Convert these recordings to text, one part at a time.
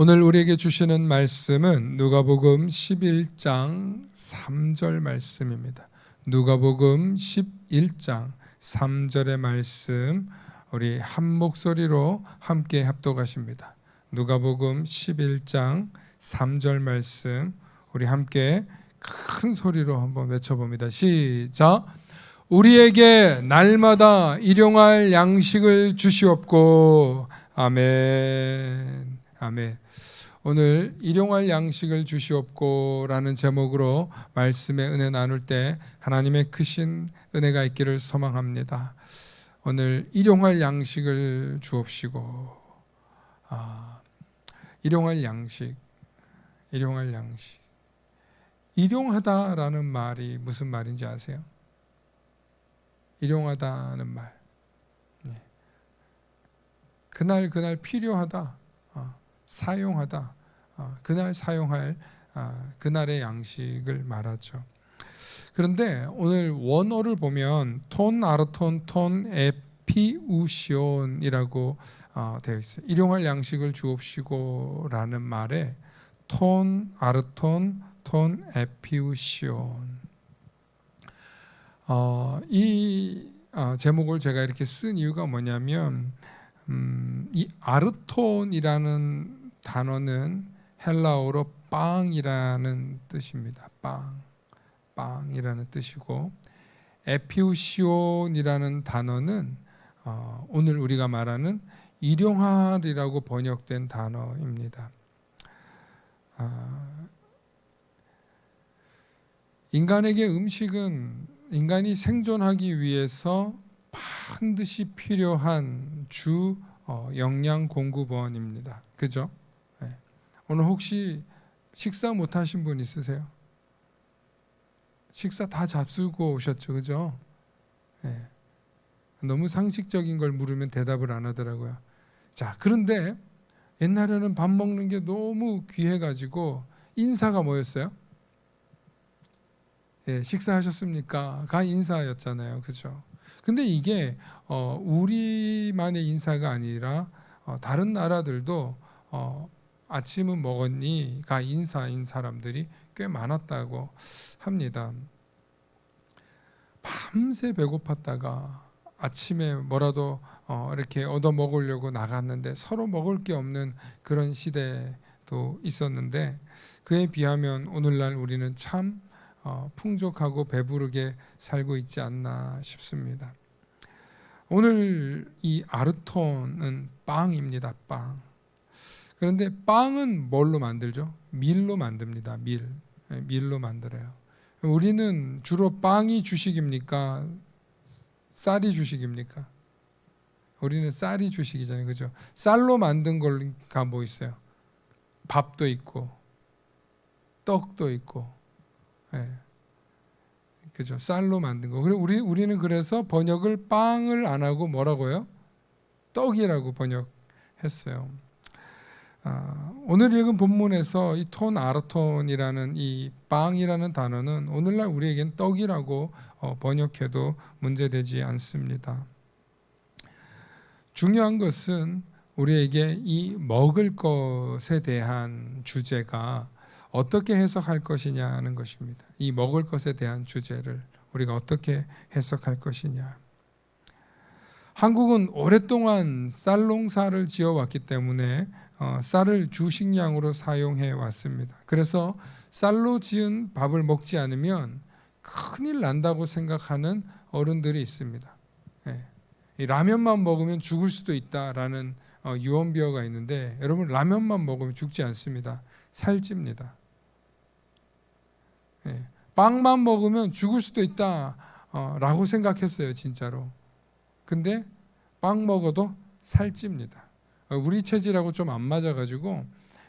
오늘 우리에게 주시는 말씀은 누가복음 11장 3절 말씀입니다. 누가복음 11장 3절의 말씀 우리 한 목소리로 함께 합독하십니다. 누가복음 11장 3절 말씀 우리 함께 큰 소리로 한번 외쳐봅니다. 시작. 우리에게 날마다 일용할 양식을 주시옵고. 아멘. 아멘. 오늘 일용할 양식을 주시옵고 라는 제목으로 말씀의 은혜 나눌 때 하나님의 크신 은혜가 있기를 소망합니다. 오늘 일용할 양식을 주옵시고. 일용할 양식. 일용하다라는 말이 무슨 말인지 아세요? 일용하다는 말. 그날 필요하다. 사용하다. 그날 사용할 그날의 양식을 말하죠. 그런데 오늘 원어를 보면 톤 아르톤 톤 에피우시온이라고 되어 있어요. 일용할 양식을 주옵시고 라는 말에 톤 아르톤 톤 에피우시온. 이 제목을 제가 이렇게 쓴 이유가 뭐냐면 이 아르톤이라는 단어는 헬라어로 빵이라는 뜻입니다. 빵이라는 뜻이고, 에피우시온이라는 단어는 오늘 우리가 말하는 일용할이라고 번역된 단어입니다. 인간에게 음식은 인간이 생존하기 위해서 반드시 필요한 주 영양 공급원입니다. 그죠? 네. 오늘 혹시 식사 못 하신 분 있으세요? 식사 다 잡수고 오셨죠? 그죠? 네. 너무 상식적인 걸 물으면 대답을 안 하더라고요. 자, 그런데 옛날에는 밥 먹는 게 너무 귀해가지고 인사가 뭐였어요? 네, 식사하셨습니까? 가 인사였잖아요. 그죠? 근데 이게 우리만의 인사가 아니라 다른 나라들도 아침은 먹었니? 가 인사인 사람들이 꽤 많았다고 합니다. 밤새 배고팠다가 아침에 뭐라도 이렇게 얻어 먹으려고 나갔는데 서로 먹을 게 없는 그런 시대도 있었는데, 그에 비하면 오늘날 우리는 참 풍족하고 배부르게 살고 있지 않나 싶습니다. 오늘 이 아르톤은 빵입니다. 빵. 그런데 빵은 뭘로 만들죠? 밀로 만듭니다. 밀로 만들어요. 우리는 주로 빵이 주식입니까? 쌀이 주식입니까? 우리는 쌀이 주식이잖아요. 그죠? 쌀로 만든 거가 뭐 있어요? 밥도 있고 떡도 있고, 그죠? 쌀로 만든 거. 그리고 우리는 그래서 번역을 빵을 안 하고 뭐라고요? 떡이라고 번역했어요. 오늘 읽은 본문에서 이 톤 아르톤이라는 이 빵이라는 단어는 오늘날 우리에겐 떡이라고 번역해도 문제되지 않습니다. 중요한 것은 우리에게 이 먹을 것에 대한 주제가 어떻게 해석할 것이냐는 것입니다. 이 먹을 것에 대한 주제를 우리가 어떻게 해석할 것이냐. 한국은 오랫동안 쌀 농사를 지어왔기 때문에 쌀을 주식량으로 사용해 왔습니다. 그래서 쌀로 지은 밥을 먹지 않으면 큰일 난다고 생각하는 어른들이 있습니다. 이 라면만 먹으면 죽을 수도 있다라는 유언비어가 있는데, 여러분, 라면만 먹으면 죽지 않습니다. 살찝니다. 빵만 먹으면 죽을 수도 있다라고 생각했어요, 진짜로. 근데 빵 먹어도 살찝니다. 우리 체질하고 좀 안 맞아가지고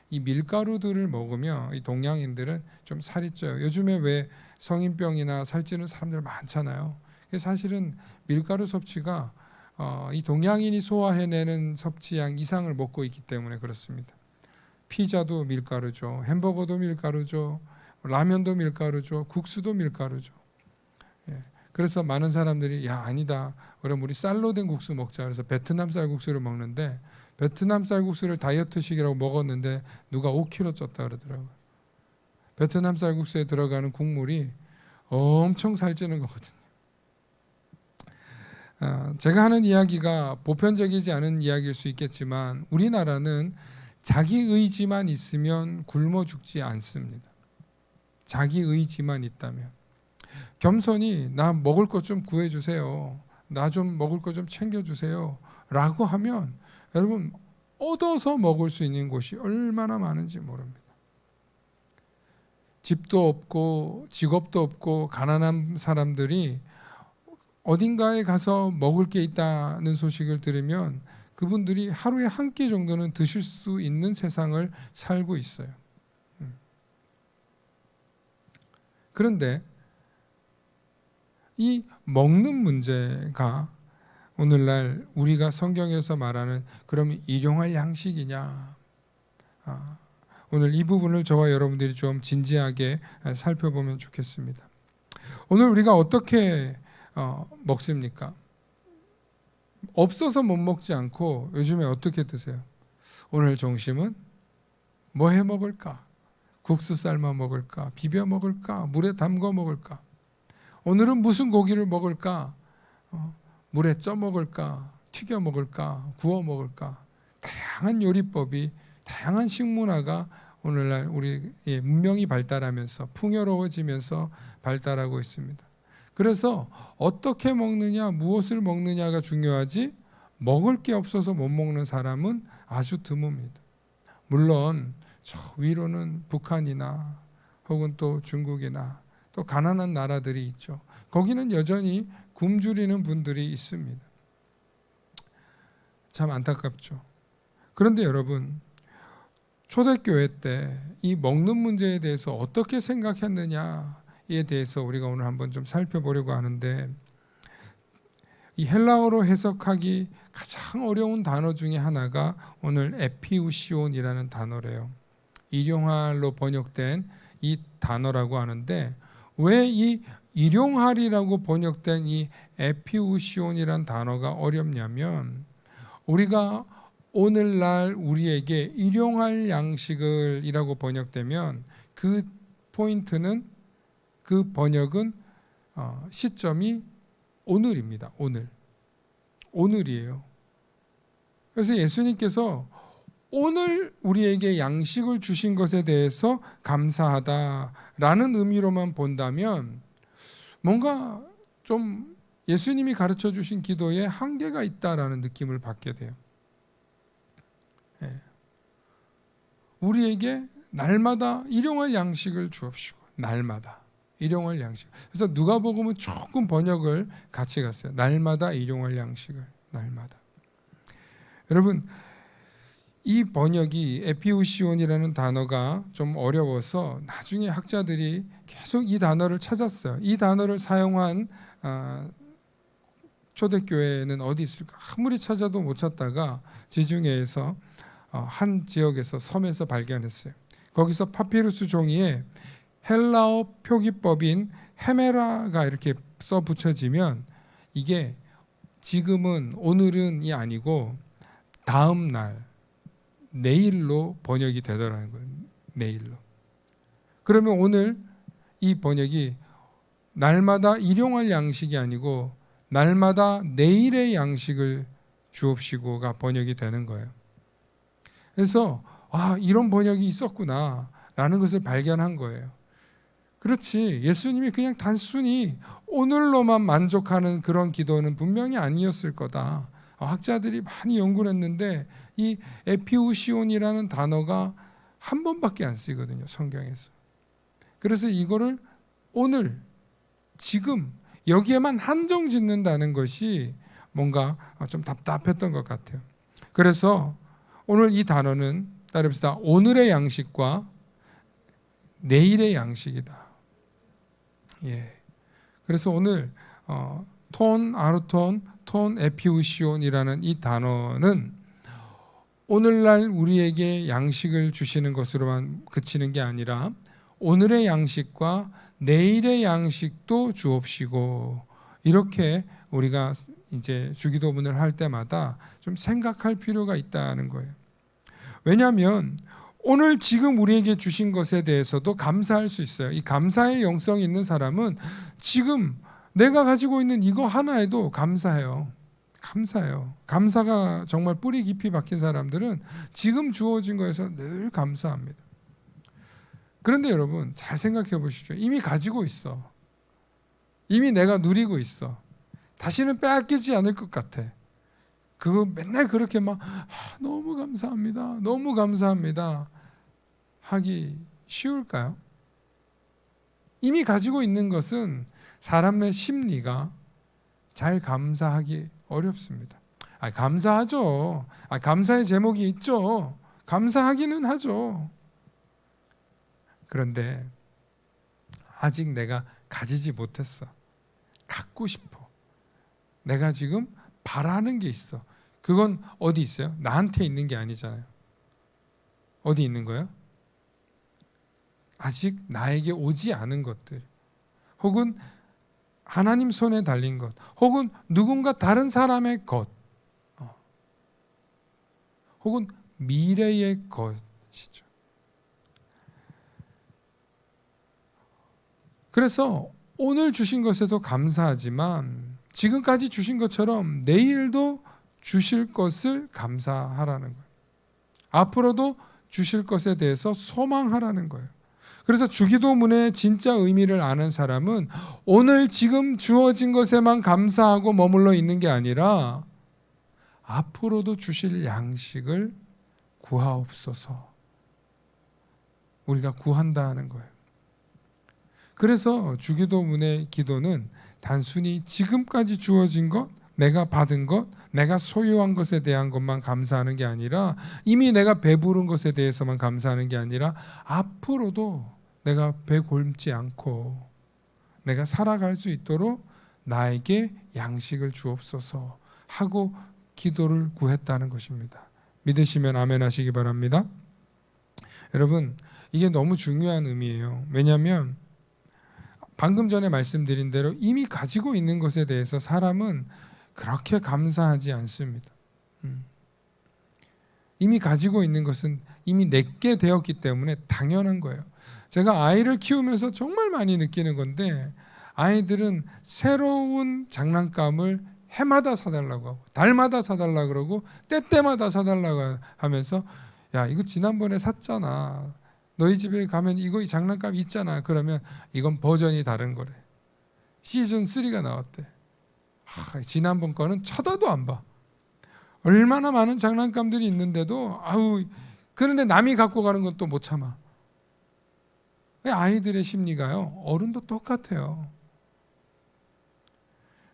이 밀가루들을 먹으면 이 동양인들은 좀 살이 쪄요. 요즘에 왜 성인병이나 살찌는 사람들 많잖아요. 사실은 밀가루 섭취가 이 동양인이 소화해내는 섭취량 이상을 먹고 있기 때문에 그렇습니다. 피자도 밀가루죠. 햄버거도 밀가루죠. 라면도 밀가루죠. 국수도 밀가루죠. 그래서 많은 사람들이 야 아니다. 그럼 우리 쌀로 된 국수 먹자. 그래서 베트남 쌀국수를 먹는데 베트남 쌀국수를 다이어트식이라고 먹었는데 누가 5kg 쪘다 그러더라고요. 베트남 쌀국수에 들어가는 국물이 엄청 살찌는 거거든요. 제가 하는 이야기가 보편적이지 않은 이야기일 수 있겠지만 우리나라는 자기 의지만 있으면 굶어 죽지 않습니다. 자기 의지만 있다면. 겸손히 나 먹을 것 좀 구해주세요. 나 좀 먹을 것 좀 챙겨주세요. 라고 하면 여러분 얻어서 먹을 수 있는 곳이 얼마나 많은지 모릅니다. 집도 없고 직업도 없고 가난한 사람들이 어딘가에 가서 먹을 게 있다는 소식을 들으면 그분들이 하루에 한 끼 정도는 드실 수 있는 세상을 살고 있어요. 그런데 이 먹는 문제가 오늘날 우리가 성경에서 말하는 그럼 일용할 양식이냐? 오늘 이 부분을 저와 여러분들이 좀 진지하게 살펴보면 좋겠습니다. 오늘 우리가 어떻게 먹습니까? 없어서 못 먹지 않고 요즘에 어떻게 드세요? 오늘 점심은 뭐 해 먹을까? 국수 삶아 먹을까? 비벼 먹을까? 물에 담궈 먹을까? 오늘은 무슨 고기를 먹을까? 물에 쪄 먹을까? 튀겨 먹을까? 구워 먹을까? 다양한 요리법이, 다양한 식문화가 오늘날 우리 문명이 발달하면서 풍요로워지면서 발달하고 있습니다. 그래서 어떻게 먹느냐, 무엇을 먹느냐가 중요하지 먹을 게 없어서 못 먹는 사람은 아주 드뭅니다. 물론 저 위로는 북한이나 혹은 또 중국이나 또 가난한 나라들이 있죠. 거기는 여전히 굶주리는 분들이 있습니다. 참 안타깝죠. 그런데 여러분, 초대교회 때 이 먹는 문제에 대해서 어떻게 생각했느냐에 대해서 우리가 오늘 한번 좀 살펴보려고 하는데, 이 헬라어로 해석하기 가장 어려운 단어 중에 하나가 오늘 에피우시온이라는 단어래요. 일용할로 번역된 이 단어라고 하는데, 왜 이 일용할이라고 번역된 이 에피우시온이라는 단어가 어렵냐면, 우리가 오늘날 우리에게 일용할 양식을이라고 번역되면 그 포인트는, 그 번역은 시점이 오늘입니다. 오늘이에요. 그래서 예수님께서 오늘 우리에게 양식을 주신 것에 대해서 감사하다라는 의미로만 본다면 뭔가 좀 예수님이 가르쳐 주신 기도에 한계가 있다라는 느낌을 받게 돼요. 우리에게 날마다 일용할 양식을 주옵시고, 날마다 일용할 양식. 그래서 누가복음은 조금 번역을 같이 갔어요. 날마다 일용할 양식을, 날마다. 여러분, 이 번역이 에피우시온이라는 단어가 좀 어려워서 나중에 학자들이 계속 이 단어를 찾았어요. 이 단어를 사용한 초대교회는 어디 있을까? 아무리 찾아도 못 찾다가 지중해에서 한 지역에서 섬에서 발견했어요. 거기서 파피루스 종이에 헬라어 표기법인 헤메라가 이렇게 써 붙여지면 이게 지금은, 오늘은이 아니고 다음 날, 내일로 번역이 되더라는 거예요. 내일로. 그러면 오늘 이 번역이 날마다 일용할 양식이 아니고 날마다 내일의 양식을 주옵시고가 번역이 되는 거예요. 그래서 이런 번역이 있었구나 라는 것을 발견한 거예요. 그렇지, 예수님이 그냥 단순히 오늘로만 만족하는 그런 기도는 분명히 아니었을 거다. 학자들이 많이 연구를 했는데 이 에피우시온이라는 단어가 한 번밖에 안 쓰이거든요, 성경에서. 그래서 이거를 오늘, 지금 여기에만 한정 짓는다는 것이 뭔가 좀 답답했던 것 같아요. 그래서 오늘 이 단어는 따릅시다. 오늘의 양식과 내일의 양식이다. 그래서 오늘 톤 아르톤 톤 에피우시온이라는 이 단어는 오늘날 우리에게 양식을 주시는 것으로만 그치는 게 아니라 오늘의 양식과 내일의 양식도 주옵시고 이렇게 우리가 이제 주기도문을 할 때마다 좀 생각할 필요가 있다는 거예요. 왜냐하면 오늘 지금 우리에게 주신 것에 대해서도 감사할 수 있어요. 이 감사의 영성이 있는 사람은 지금 내가 가지고 있는 이거 하나에도 감사해요. 감사해요. 감사가 정말 뿌리 깊이 박힌 사람들은 지금 주어진 거에서 늘 감사합니다. 그런데 여러분 잘 생각해 보십시오. 이미 가지고 있어. 이미 내가 누리고 있어. 다시는 빼앗기지 않을 것 같아. 그거 맨날 그렇게 막 너무 감사합니다. 너무 감사합니다. 하기 쉬울까요? 이미 가지고 있는 것은 사람의 심리가 잘 감사하기 어렵습니다. 감사하죠. 감사의 제목이 있죠. 감사하기는 하죠. 그런데 아직 내가 가지지 못했어. 갖고 싶어. 내가 지금 바라는 게 있어. 그건 어디 있어요? 나한테 있는 게 아니잖아요. 어디 있는 거예요? 아직 나에게 오지 않은 것들, 혹은 하나님 손에 달린 것, 혹은 누군가 다른 사람의 것, 혹은 미래의 것이죠. 그래서 오늘 주신 것에도 감사하지만 지금까지 주신 것처럼 내일도 주실 것을 감사하라는 거예요. 앞으로도 주실 것에 대해서 소망하라는 거예요. 그래서 주기도문의 진짜 의미를 아는 사람은 오늘 지금 주어진 것에만 감사하고 머물러 있는 게 아니라 앞으로도 주실 양식을 구하옵소서. 우리가 구한다 하는 거예요. 그래서 주기도문의 기도는 단순히 지금까지 주어진 것, 내가 받은 것, 내가 소유한 것에 대한 것만 감사하는 게 아니라 이미 내가 배부른 것에 대해서만 감사하는 게 아니라 앞으로도 내가 배 곪지 않고 내가 살아갈 수 있도록 나에게 양식을 주옵소서 하고 기도를 구했다는 것입니다. 믿으시면 아멘 하시기 바랍니다. 여러분, 이게 너무 중요한 의미예요. 왜냐하면 방금 전에 말씀드린 대로 이미 가지고 있는 것에 대해서 사람은 그렇게 감사하지 않습니다. 이미 가지고 있는 것은 이미 내게 되었기 때문에 당연한 거예요. 제가 아이를 키우면서 정말 많이 느끼는 건데, 아이들은 새로운 장난감을 해마다 사달라고 하고 달마다 사달라고 그러고 때때마다 사달라고 하면서, 야, 이거 지난번에 샀잖아, 너희 집에 가면 이거 장난감 있잖아. 그러면 이건 버전이 다른 거래. 시즌 3가 나왔대. 지난번 거는 쳐다도 안 봐. 얼마나 많은 장난감들이 있는데도 그런데 남이 갖고 가는 건 또 못 참아. 아이들의 심리가요, 어른도 똑같아요.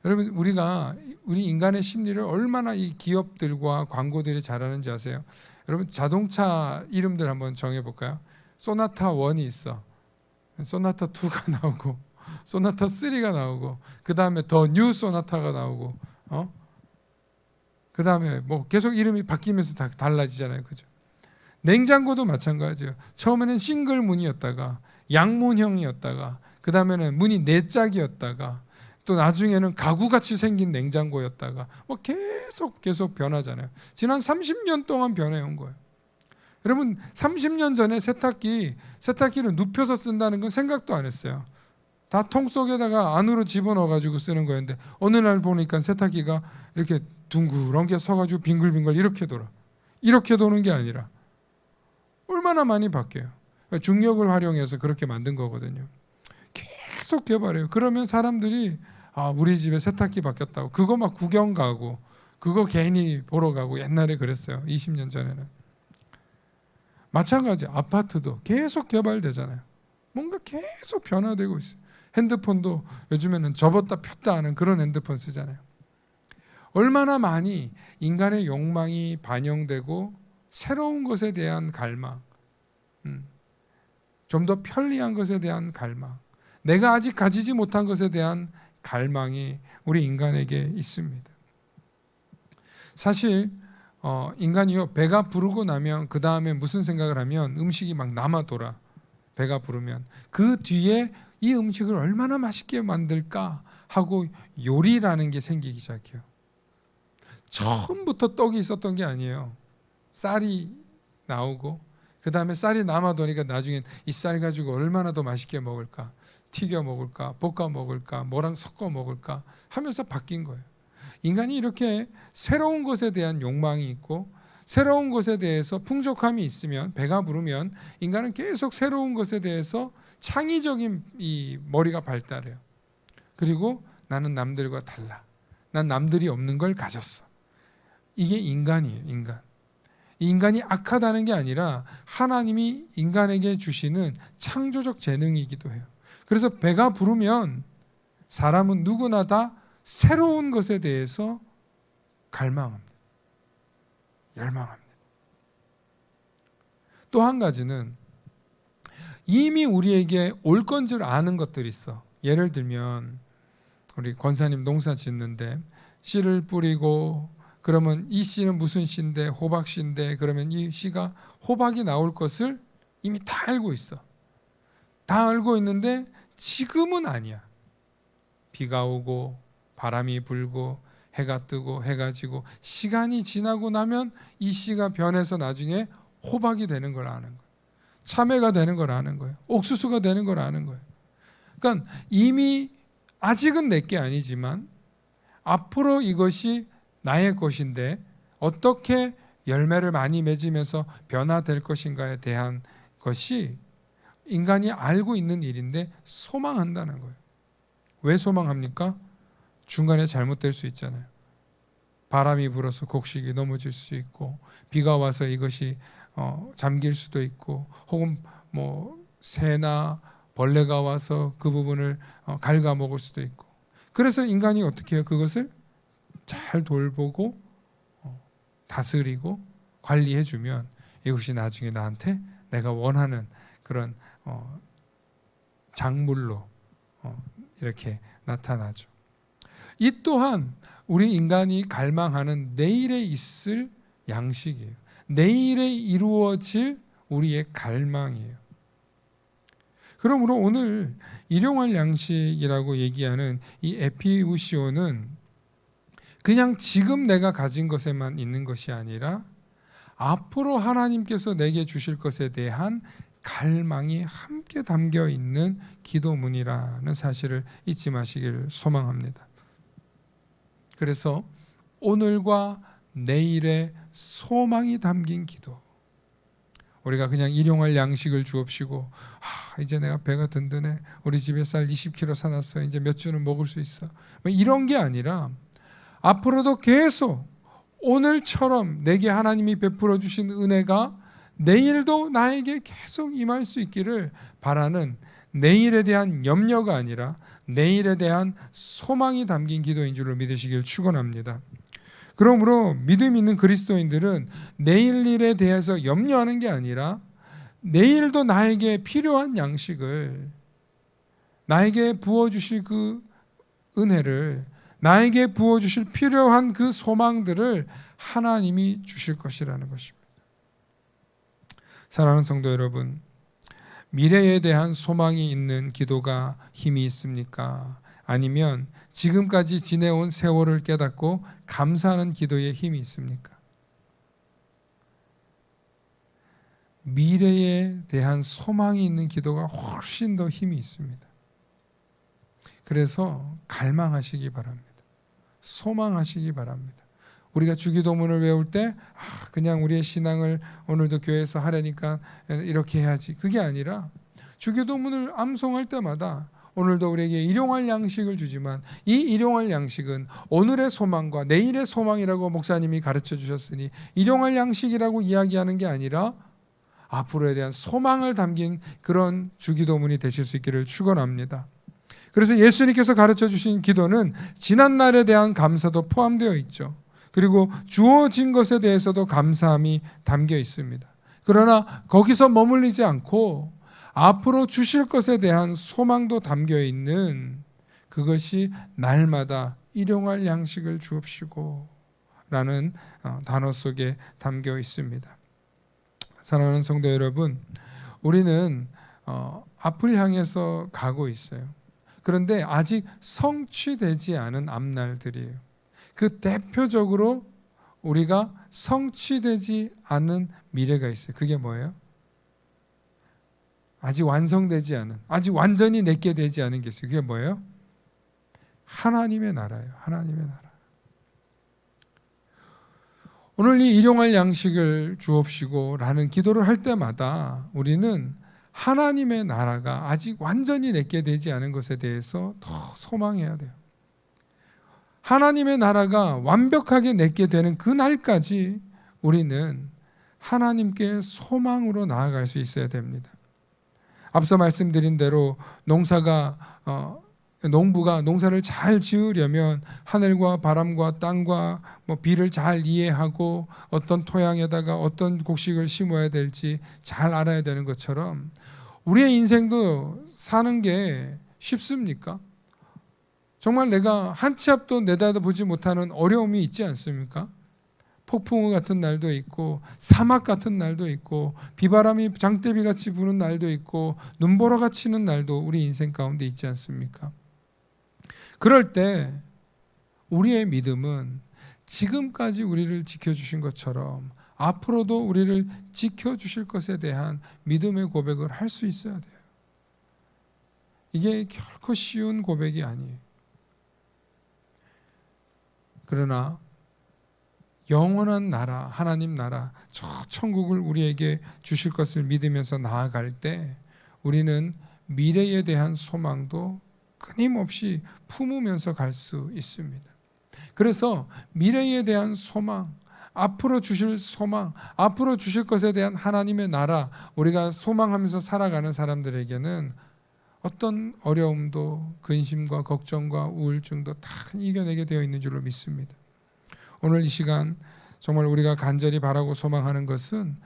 여러분, 우리 인간의 심리를 얼마나 이 기업들과 광고들이 잘하는지 아세요? 여러분, 자동차 이름들 한번 정해볼까요? 소나타 1이 있어. 소나타 2가 나오고, 소나타 3가 나오고, 그 다음에 더 뉴 소나타가 나오고, 그 다음에 뭐 계속 이름이 바뀌면서 다 달라지잖아요, 그죠? 냉장고도 마찬가지예요. 처음에는 싱글 문이었다가 양문형이었다가, 그 다음에는 문이 4짝이었다가, 또 나중에는 가구같이 생긴 냉장고였다가, 뭐 계속 변하잖아요. 지난 30년 동안 변해온 거예요. 여러분, 30년 전에 세탁기를 눕혀서 쓴다는 건 생각도 안 했어요. 다 통 속에다가 안으로 집어넣어 가지고 쓰는 거였는데, 어느 날 보니까 세탁기가 이렇게 둥그런 게 서가지고 빙글빙글 이렇게 돌아. 이렇게 도는 게 아니라 얼마나 많이 바뀌어요. 중력을 활용해서 그렇게 만든 거거든요. 계속 개발해요. 그러면 사람들이 우리 집에 세탁기 바뀌었다고 그거 막 구경 가고, 그거 괜히 보러 가고, 옛날에 그랬어요. 20년 전에는. 마찬가지, 아파트도 계속 개발되잖아요. 뭔가 계속 변화되고 있어요. 핸드폰도 요즘에는 접었다 폈다 하는 그런 핸드폰 쓰잖아요. 얼마나 많이 인간의 욕망이 반영되고 새로운 것에 대한 갈망, 좀 더 편리한 것에 대한 갈망, 내가 아직 가지지 못한 것에 대한 갈망이 우리 인간에게 있습니다. 사실 인간이요, 배가 부르고 나면 그 다음에 무슨 생각을 하면 음식이 막 남아 돌아. 배가 부르면 그 뒤에 이 음식을 얼마나 맛있게 만들까 하고 요리라는 게 생기기 시작해요. 처음부터 떡이 있었던 게 아니에요. 쌀이 나오고 그 다음에 쌀이 남아도니까 나중엔 이 쌀 가지고 얼마나 더 맛있게 먹을까, 튀겨 먹을까, 볶아 먹을까, 뭐랑 섞어 먹을까 하면서 바뀐 거예요. 인간이 이렇게 새로운 것에 대한 욕망이 있고 새로운 것에 대해서 풍족함이 있으면, 배가 부르면 인간은 계속 새로운 것에 대해서 창의적인 이 머리가 발달해요. 그리고 나는 남들과 달라. 난 남들이 없는 걸 가졌어. 이게 인간이에요. 인간이 악하다는 게 아니라 하나님이 인간에게 주시는 창조적 재능이기도 해요. 그래서 배가 부르면 사람은 누구나 다 새로운 것에 대해서 갈망합니다. 열망합니다. 또 한 가지는 이미 우리에게 올 건 줄 아는 것들이 있어. 예를 들면 우리 권사님 농사 짓는데 씨를 뿌리고 그러면 이 씨는 무슨 씨인데 호박 씨인데 그러면 이 씨가 호박이 나올 것을 이미 다 알고 있어. 다 알고 있는데 지금은 아니야. 비가 오고 바람이 불고 해가 뜨고 해가 지고 시간이 지나고 나면 이 씨가 변해서 나중에 호박이 되는 걸 아는 거예요. 참외가 되는 걸 아는 거예요. 옥수수가 되는 걸 아는 거예요. 그러니까 이미 아직은 내게 아니지만 앞으로 이것이 나의 것인데 어떻게 열매를 많이 맺으면서 변화될 것인가에 대한 것이 인간이 알고 있는 일인데 소망한다는 거예요. 왜 소망합니까? 중간에 잘못될 수 있잖아요. 바람이 불어서 곡식이 넘어질 수 있고 비가 와서 이것이 잠길 수도 있고 혹은 뭐 새나 벌레가 와서 그 부분을 갉아먹을 수도 있고 그래서 인간이 어떻게 해요? 그것을 잘 돌보고 다스리고 관리해주면 이것이 나중에 나한테 내가 원하는 그런 작물로 이렇게 나타나죠. 이 또한 우리 인간이 갈망하는 내일에 있을 양식이에요. 내일에 이루어질 우리의 갈망이에요. 그러므로 오늘 일용할 양식이라고 얘기하는 이 에피우시오는 그냥 지금 내가 가진 것에만 있는 것이 아니라 앞으로 하나님께서 내게 주실 것에 대한 갈망이 함께 담겨 있는 기도문이라는 사실을 잊지 마시기를 소망합니다. 그래서 오늘과 내일의 소망이 담긴 기도. 우리가 그냥 일용할 양식을 주옵시고 이제 내가 배가 든든해. 우리 집에 쌀 20kg 사놨어. 이제 몇 주는 먹을 수 있어. 이런 게 아니라 앞으로도 계속 오늘처럼 내게 하나님이 베풀어 주신 은혜가 내일도 나에게 계속 임할 수 있기를 바라는 내일에 대한 염려가 아니라 내일에 대한 소망이 담긴 기도인 줄로 믿으시길 축원합니다. 그러므로 믿음 있는 그리스도인들은 내일 일에 대해서 염려하는 게 아니라 내일도 나에게 필요한 양식을 나에게 부어주실 그 은혜를 나에게 부어주실 필요한 그 소망들을 하나님이 주실 것이라는 것입니다. 사랑하는 성도 여러분, 미래에 대한 소망이 있는 기도가 힘이 있습니까? 아니면 지금까지 지내온 세월을 깨닫고 감사하는 기도에 힘이 있습니까? 미래에 대한 소망이 있는 기도가 훨씬 더 힘이 있습니다. 그래서 갈망하시기 바랍니다. 소망하시기 바랍니다. 우리가 주기도문을 외울 때 그냥 우리의 신앙을 오늘도 교회에서 하려니까 이렇게 해야지. 그게 아니라 주기도문을 암송할 때마다 오늘도 우리에게 일용할 양식을 주지만 이 일용할 양식은 오늘의 소망과 내일의 소망이라고 목사님이 가르쳐 주셨으니 일용할 양식이라고 이야기하는 게 아니라 앞으로에 대한 소망을 담긴 그런 주기도문이 되실 수 있기를 축원합니다. 그래서 예수님께서 가르쳐 주신 기도는 지난날에 대한 감사도 포함되어 있죠. 그리고 주어진 것에 대해서도 감사함이 담겨 있습니다. 그러나 거기서 머물리지 않고 앞으로 주실 것에 대한 소망도 담겨 있는 그것이 날마다 일용할 양식을 주옵시고 라는 단어 속에 담겨 있습니다. 사랑하는 성도 여러분, 우리는 앞을 향해서 가고 있어요. 그런데 아직 성취되지 않은 앞날들이에요. 그 대표적으로 우리가 성취되지 않은 미래가 있어요. 그게 뭐예요? 아직 완성되지 않은, 아직 완전히 내게 되지 않은 게 있어요. 그게 뭐예요? 하나님의 나라예요. 하나님의 나라. 오늘 이 일용할 양식을 주옵시고 라는 기도를 할 때마다 우리는 하나님의 나라가 아직 완전히 내게 되지 않은 것에 대해서 더 소망해야 돼요. 하나님의 나라가 완벽하게 내게 되는 그날까지 우리는 하나님께 소망으로 나아갈 수 있어야 됩니다. 앞서 말씀드린 대로 농부가 농사를 잘 지으려면 하늘과 바람과 땅과 비를 잘 이해하고 어떤 토양에다가 어떤 곡식을 심어야 될지 잘 알아야 되는 것처럼 우리의 인생도 사는 게 쉽습니까? 정말 내가 한 치 앞도 내다보지 못하는 어려움이 있지 않습니까? 폭풍우 같은 날도 있고 사막 같은 날도 있고 비바람이 장대비같이 부는 날도 있고 눈보라가 치는 날도 우리 인생 가운데 있지 않습니까? 그럴 때 우리의 믿음은 지금까지 우리를 지켜주신 것처럼 앞으로도 우리를 지켜주실 것에 대한 믿음의 고백을 할 수 있어야 돼요. 이게 결코 쉬운 고백이 아니에요. 그러나 영원한 나라, 하나님 나라, 저 천국을 우리에게 주실 것을 믿으면서 나아갈 때 우리는 미래에 대한 소망도 끊임없이 품으면서 갈 수 있습니다. 그래서 미래에 대한 소망, 앞으로 주실 소망, 앞으로 주실 것에 대한 하나님의 나라, 우리가 소망하면서 살아가는 사람들에게는 어떤 어려움도 근심과 걱정과 우울증도 다 이겨내게 되어 있는 줄로 믿습니다. 오늘 이 시간 정말 우리가 간절히 바라고 소망하는 것은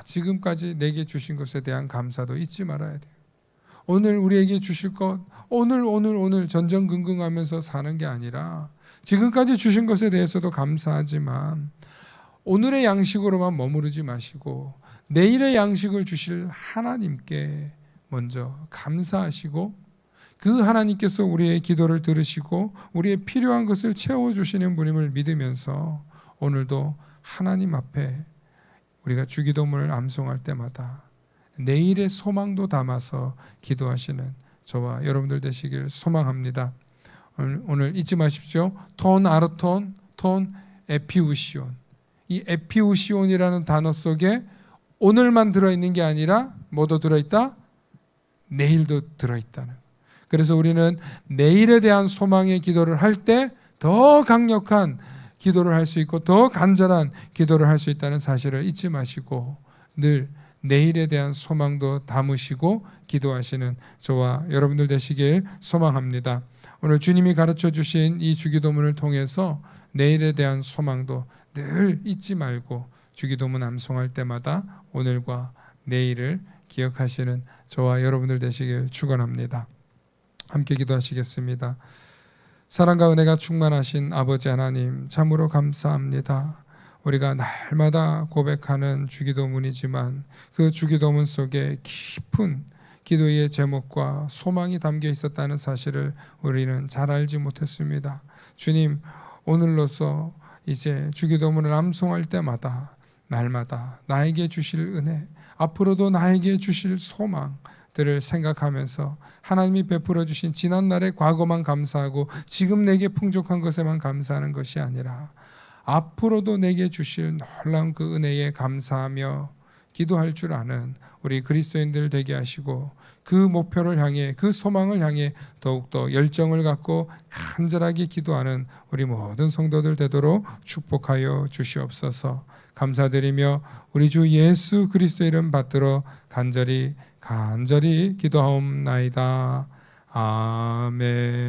지금까지 내게 주신 것에 대한 감사도 잊지 말아야 돼요. 오늘 우리에게 주실 것, 오늘 전전긍긍하면서 사는 게 아니라 지금까지 주신 것에 대해서도 감사하지만 오늘의 양식으로만 머무르지 마시고 내일의 양식을 주실 하나님께 먼저 감사하시고 그 하나님께서 우리의 기도를 들으시고 우리의 필요한 것을 채워주시는 분임을 믿으면서 오늘도 하나님 앞에 우리가 주기도문을 암송할 때마다 내일의 소망도 담아서 기도하시는 저와 여러분들 되시길 소망합니다. 오늘 잊지 마십시오. 톤 아르톤, 톤 에피우시온. 이 에피우시온이라는 단어 속에 오늘만 들어있는 게 아니라 뭐도 들어있다? 내일도 들어있다는. 그래서 우리는 내일에 대한 소망의 기도를 할 때 더 강력한 기도를 할 수 있고 더 간절한 기도를 할 수 있다는 사실을 잊지 마시고 늘 내일에 대한 소망도 담으시고 기도하시는 저와 여러분들 되시길 소망합니다. 오늘 주님이 가르쳐 주신 이 주기도문을 통해서 내일에 대한 소망도 늘 잊지 말고 주기도문 암송할 때마다 오늘과 내일을 기억하시는 저와 여러분들 되시길 축원합니다. 함께 기도하시겠습니다. 사랑과 은혜가 충만하신 아버지 하나님, 참으로 감사합니다. 우리가 날마다 고백하는 주기도문이지만 그 주기도문 속에 깊은 기도의 제목과 소망이 담겨 있었다는 사실을 우리는 잘 알지 못했습니다. 주님, 오늘로서 이제 주기도문을 암송할 때마다 날마다 나에게 주실 은혜, 앞으로도 나에게 주실 소망들을 생각하면서 하나님이 베풀어 주신 지난날의 과거만 감사하고 지금 내게 풍족한 것에만 감사하는 것이 아니라 앞으로도 내게 주실 놀라운 그 은혜에 감사하며 기도할 줄 아는 우리 그리스도인들 되게 하시고 그 목표를 향해 그 소망을 향해 더욱더 열정을 갖고 간절하게 기도하는 우리 모든 성도들 되도록 축복하여 주시옵소서. 감사드리며 우리 주 예수 그리스도 이름 받들어 간절히 기도하옵나이다. 아멘.